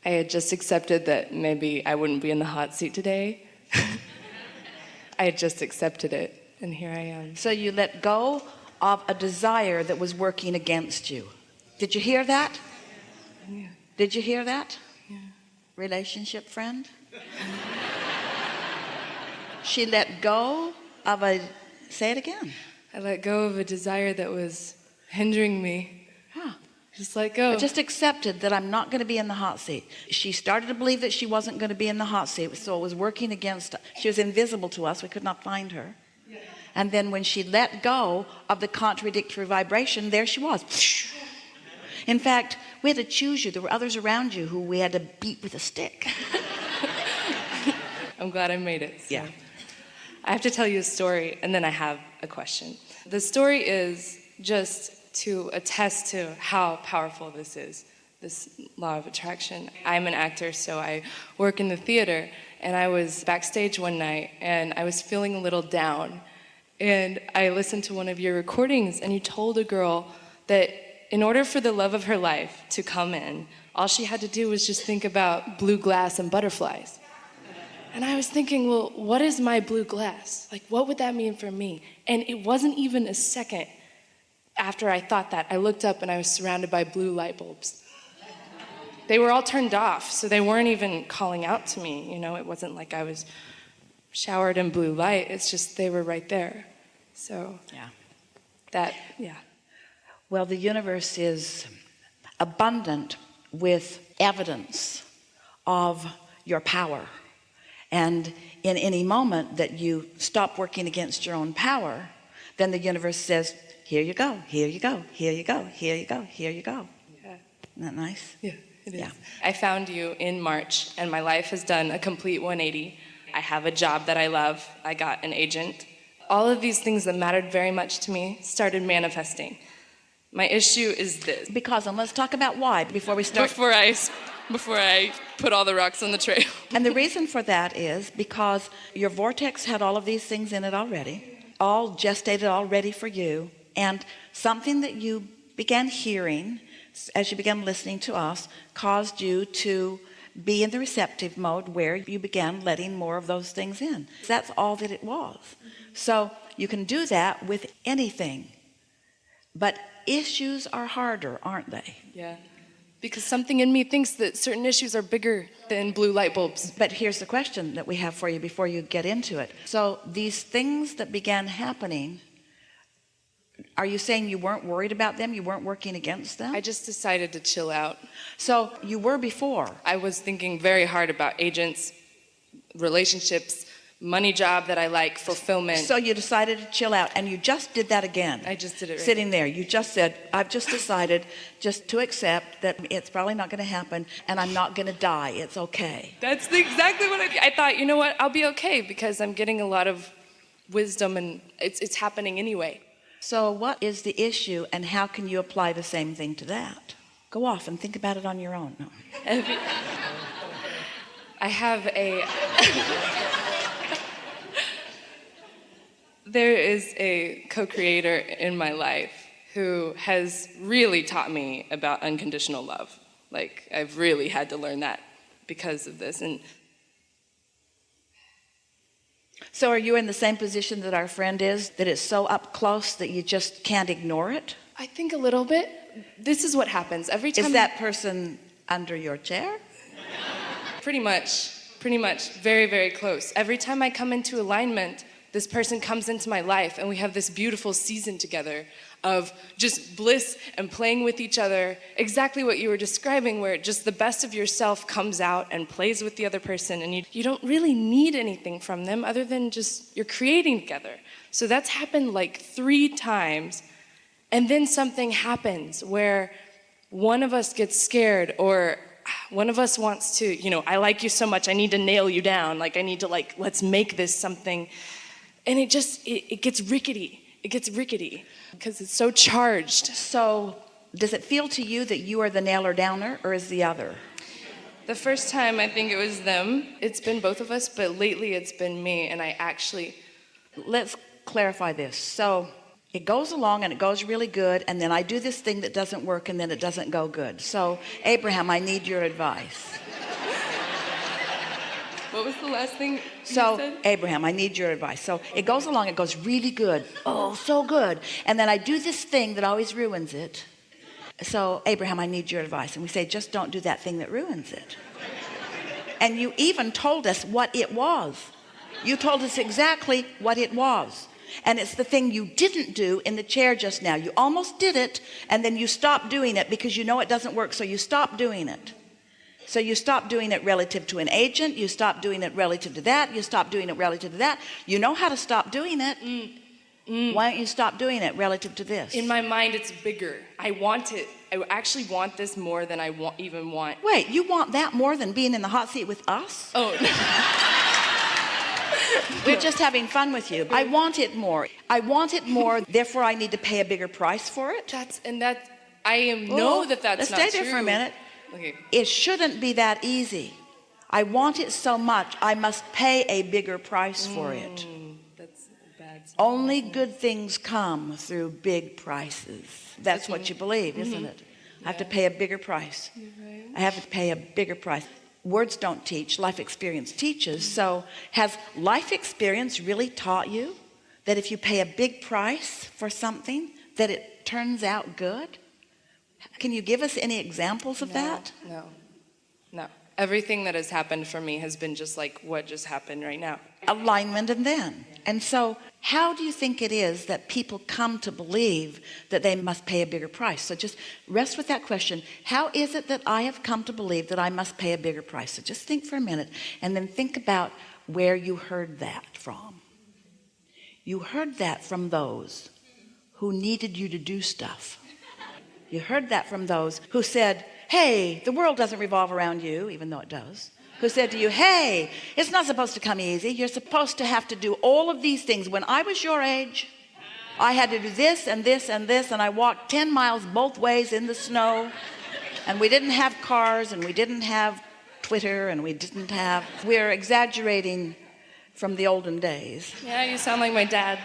I had just accepted that maybe I wouldn't be in the hot seat today. I had just accepted it, and here I am. So you let go of a desire that was working against you. Did you hear that? Yeah. Did you hear that? Yeah. Relationship friend? She let go of a, say it again. I let go of a desire that was hindering me. Huh. Just let go. I just accepted that I'm not going to be in the hot seat. She started to believe that she wasn't going to be in the hot seat, so it was working against her. She was invisible to us. We could not find her. And then when she let go of the contradictory vibration, there she was. In fact, we had to choose you. There were others around you who we had to beat with a stick. I'm glad I made it. So. Yeah. I have to tell you a story, and then I have a question. The story is just to attest to how powerful this is, this law of attraction. I'm an actor, so I work in the theater, and I was backstage one night, and I was feeling a little down. And I listened to one of your recordings, and you told a girl that in order for the love of her life to come in, all she had to do was just think about blue glass and butterflies. And I was thinking, well, what is my blue glass? Like, what would that mean for me? And it wasn't even a second after I thought that. I looked up and I was surrounded by blue light bulbs. They were all turned off, so they weren't even calling out to me. You know, it wasn't like I was showered in blue light. It's just they were right there. So, yeah. Well, the universe is abundant with evidence of your power. And in any moment that you stop working against your own power, then the universe says, here you go, here you go, here you go, here you go, here you go. Yeah. Isn't that nice? Yeah, it is. Yeah. I found you in March, and my life has done a complete 180. I have a job that I love. I got an agent. All of these things that mattered very much to me started manifesting. My issue is this. Because, and let's talk about why before we start. Before I put all the rocks on the trail. And the reason for that is because your vortex had all of these things in it already, all gestated already for you, and something that you began hearing as you began listening to us caused you to be in the receptive mode where you began letting more of those things in. That's all that it was. So you can do that with anything, but issues are harder, aren't they? Yeah. Because something in me thinks that certain issues are bigger than blue light bulbs. But here's the question that we have for you before you get into it. So these things that began happening, are you saying you weren't worried about them? You weren't working against them? I just decided to chill out. So you were before. I was thinking very hard about agents, relationships, money job that I like, fulfillment. So you decided to chill out, and you just did that again. I just did it right Sitting there, you just said, I've just decided just to accept that it's probably not going to happen, and I'm not going to die. It's okay. That's exactly what I thought. You know what? I'll be okay because I'm getting a lot of wisdom, and it's happening anyway. So what is the issue, and how can you apply the same thing to that? Go off and think about it on your own. No. I have a... There is a co-creator in my life who has really taught me about unconditional love. Like, I've really had to learn that because of this. And so are you in the same position that our friend is, that it's so up close that you just can't ignore it? I think a little bit. This is what happens every time. Is that person under your chair? Pretty much, very, very close. Every time I come into alignment, this person comes into my life and we have this beautiful season together of just bliss and playing with each other. Exactly what you were describing, where just the best of yourself comes out and plays with the other person, and you don't really need anything from them other than just you're creating together. So that's happened like 3 times, and then something happens where one of us gets scared, or one of us wants to, I like you so much, I need to nail you down. Like, I need to, let's make this something. And it gets rickety. It gets rickety because it's so charged. So does it feel to you that you are the nailer downer, or is the other? The first time, I think it was them. It's been both of us, but lately it's been me, and Let's clarify this. So it goes along and it goes really good, and then I do this thing that doesn't work, and then it doesn't go good. So Abraham, I need your advice. What was the last thing you So, said? Abraham, I need your advice. So it goes along, it goes really good. Oh, so good. And then I do this thing that always ruins it. So, Abraham, I need your advice. And we say, just don't do that thing that ruins it. And you even told us what it was. You told us exactly what it was. And it's the thing you didn't do in the chair just now. You almost did it, and then you stopped doing it because you know it doesn't work, so you stop doing it. So you stop doing it relative to an agent, you stop doing it relative to that, you stop doing it relative to that. You know how to stop doing it. Why don't you stop doing it relative to this? In my mind, it's bigger. I want it. I actually want this more than I even want. Wait, you want that more than being in the hot seat with us? Oh, We're just having fun with you. I want it more. I want it more, therefore I need to pay a bigger price for it. know that that's let's not stay true. there for a minute. Okay. It shouldn't be that easy. I want it so much, I must pay a bigger price for it. That's bad. Only good things come through big prices. That's what you believe, isn't it? I have to pay a bigger price. Right. I have to pay a bigger price. Words don't teach, life experience teaches. So has life experience really taught you that if you pay a big price for something, that it turns out good? Can you give us any examples of that? No. Everything that has happened for me has been just like what just happened right now. Alignment and then. And so how do you think it is that people come to believe that they must pay a bigger price? So just rest with that question. How is it that I have come to believe that I must pay a bigger price? So just think for a minute and then think about where you heard that from. You heard that from those who needed you to do stuff. You heard that from those who said, hey, the world doesn't revolve around you, even though it does. Who said to you, hey, it's not supposed to come easy. You're supposed to have to do all of these things. When I was your age, I had to do this and this and this, and I walked 10 miles both ways in the snow, and we didn't have cars, and we didn't have Twitter, and we're exaggerating from the olden days. Yeah, you sound like my dad.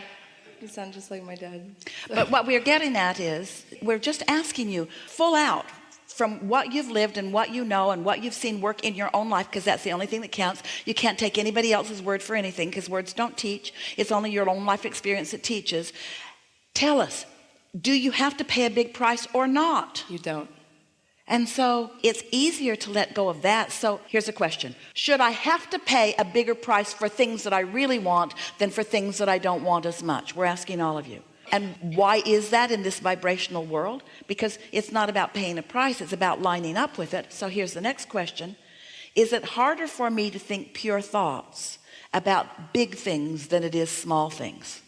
You sound just like my dad. But what we're getting at is, we're just asking you full out from what you've lived and what you know and what you've seen work in your own life, because that's the only thing that counts. You can't take anybody else's word for anything because words don't teach. It's only your own life experience that teaches. Tell us, do you have to pay a big price or not? You don't. And so it's easier to let go of that. So here's a question. Should I have to pay a bigger price for things that I really want than for things that I don't want as much? We're asking all of you. And why is that in this vibrational world? Because it's not about paying a price, it's about lining up with it. So here's the next question. Is it harder for me to think pure thoughts about big things than it is small things?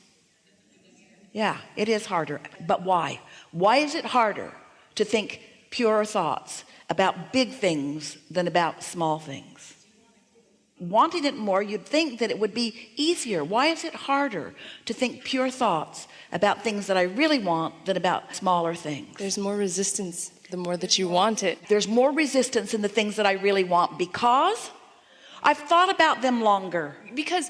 Yeah, it is harder. But why? Why is it harder to think pure thoughts about big things than about small things? Wanting it more, you'd think that it would be easier. Why is it harder to think pure thoughts about things that I really want than about smaller things? There's more resistance the more that you want it. There's more resistance in the things that I really want because I've thought about them longer. Because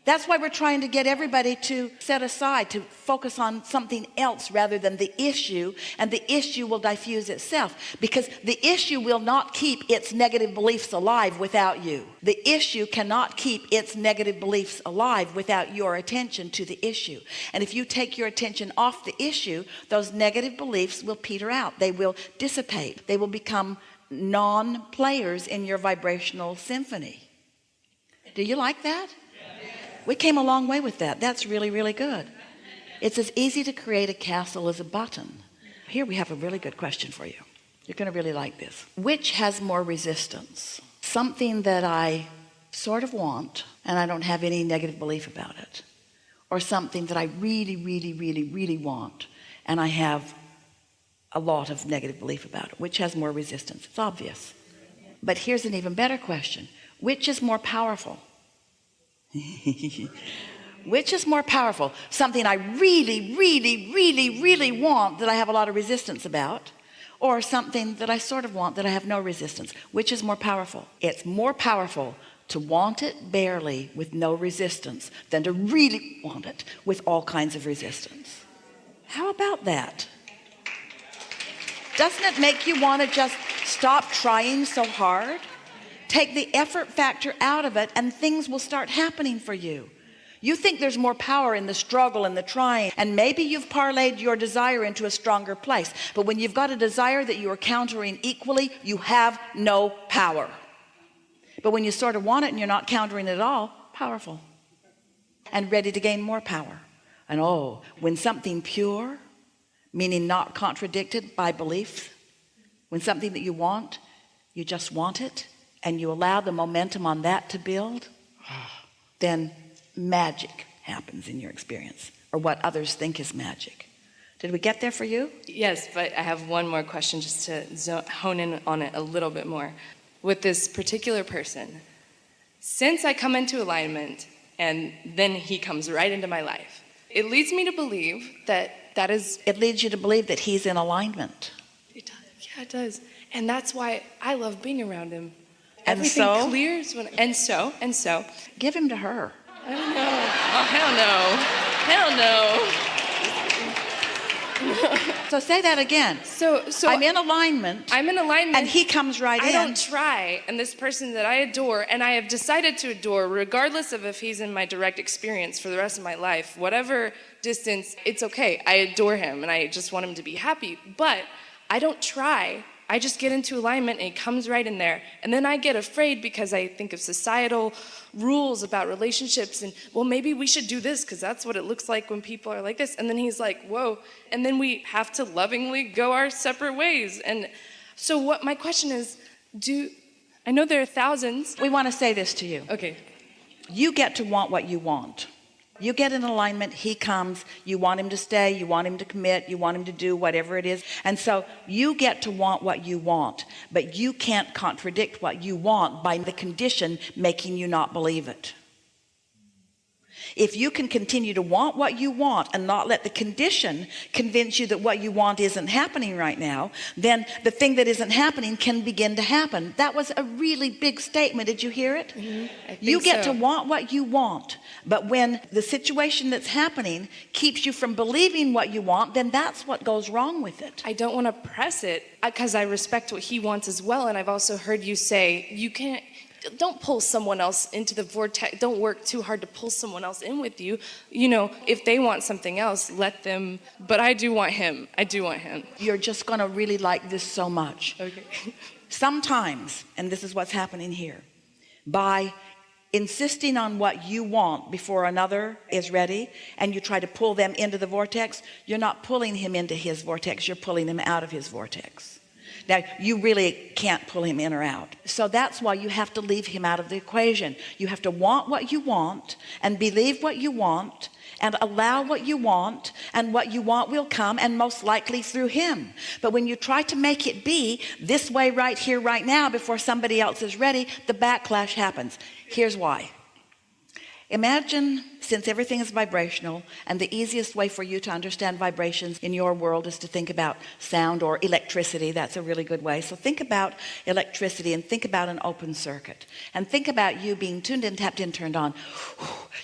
That's why we're trying to get everybody to set aside, to focus on something else rather than the issue, and the issue will diffuse itself, because the issue will not keep its negative beliefs alive without you. The issue cannot keep its negative beliefs alive without your attention to the issue. And if you take your attention off the issue, those negative beliefs will peter out. They will dissipate. They will become non-players in your vibrational symphony. Do you like that? We came a long way with that. That's really, really good. It's as easy to create a castle as a button. Here we have a really good question for you. You're going to really like this. Which has more resistance? Something that I sort of want and I don't have any negative belief about it, or something that I really, really, really, really want and I have a lot of negative belief about it? Which has more resistance? It's obvious. But here's an even better question. Which is more powerful? Which is more powerful? Something I really, really, really, really want that I have a lot of resistance about, or something that I sort of want that I have no resistance? Which is more powerful? It's more powerful to want it barely with no resistance than to really want it with all kinds of resistance. How about that? Doesn't it make you want to just stop trying so hard? take the effort factor out of it, and things will start happening for you. You think there's more power in the struggle and the trying, and maybe you've parlayed your desire into a stronger place. But when you've got a desire that you are countering equally, you have no power. But when you sort of want it and you're not countering it at all, powerful and ready to gain more power. And oh, when something pure, meaning not contradicted by belief, when something that you want, you just want it, and you allow the momentum on that to build, then magic happens in your experience, or what others think is magic. Did we get there for you? Yes, but I have one more question just to hone in on it a little bit more. With this particular person, since I come into alignment and then he comes right into my life, it leads me to believe that is... It leads you to believe that he's in alignment. It does. Yeah, it does. And that's why I love being around him. And Everything so? clears when... And so... Give him to her. I don't know. Oh, hell no. Hell no. So say that again. So I'm in alignment. I'm in alignment. And he comes right in. I don't try. And this person that I adore, and I have decided to adore, regardless of if he's in my direct experience for the rest of my life, whatever distance, it's okay. I adore him, and I just want him to be happy. But I don't try. I just get into alignment, and he comes right in there. And then I get afraid because I think of societal rules about relationships, and well, maybe we should do this because that's what it looks like when people are like this. And then he's like, whoa. And then we have to lovingly go our separate ways. And so what my question is, I know there are thousands. We want to say this to you. Okay. You get to want what you want. You get in alignment, he comes, you want him to stay, you want him to commit, you want him to do whatever it is. And so you get to want what you want, but you can't contradict what you want by the condition making you not believe it. If you can continue to want what you want and not let the condition convince you that what you want isn't happening right now, then the thing that isn't happening can begin to happen. That was a really big statement. Did you hear it? Mm-hmm. I think You get so. to want what you want, but when the situation that's happening keeps you from believing what you want, then that's what goes wrong with it. I don't want to press it because I respect what he wants as well. And I've also heard you say, don't pull someone else into the vortex. Don't work too hard to pull someone else in with you. You know, if they want something else, let them. But I do want him. I do want him. You're just going to really like this so much. Okay. Sometimes, and this is what's happening here, by insisting on what you want before another is ready, and you try to pull them into the vortex, you're not pulling him into his vortex, you're pulling him out of his vortex. Now, you really can't pull him in or out. So that's why you have to leave him out of the equation. You have to want what you want and believe what you want and allow what you want, and what you want will come, and most likely through him. But when you try to make it be this way right here, right now, before somebody else is ready, the backlash happens. Here's why. Imagine, since everything is vibrational, and the easiest way for you to understand vibrations in your world is to think about sound or electricity. That's a really good way. So think about electricity and think about an open circuit, and think about you being tuned in, tapped in, turned on.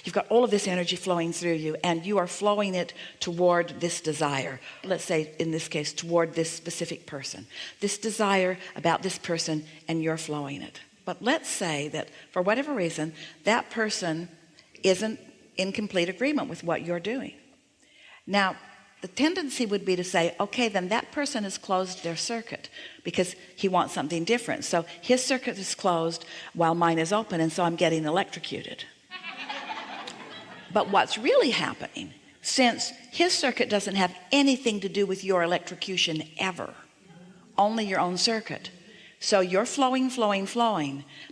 You've got all of this energy flowing through you, and you are flowing it toward this desire. Let's say in this case, toward this specific person, this desire about this person, and you're flowing it. But let's say that for whatever reason, that person isn't in complete agreement with what you're doing. Now, the tendency would be to say, okay, then that person has closed their circuit because he wants something different. So his circuit is closed while mine is open, and so I'm getting electrocuted. But what's really happening, since his circuit doesn't have anything to do with your electrocution ever, only your own circuit. So you're flowing,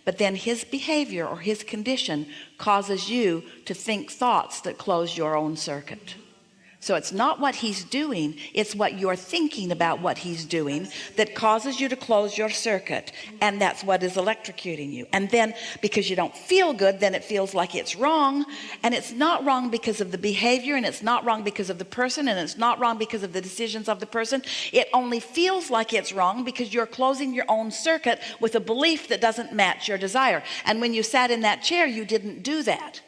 but then his behavior or his condition causes you to think thoughts that close your own circuit. So it's not what he's doing, it's what you're thinking about what he's doing that causes you to close your circuit, and that's what is electrocuting you. And then because you don't feel good, then it feels like it's wrong, and it's not wrong because of the behavior, and it's not wrong because of the person, and it's not wrong because of the decisions of the person. It only feels like it's wrong because you're closing your own circuit with a belief that doesn't match your desire. And when you sat in that chair, you didn't do that.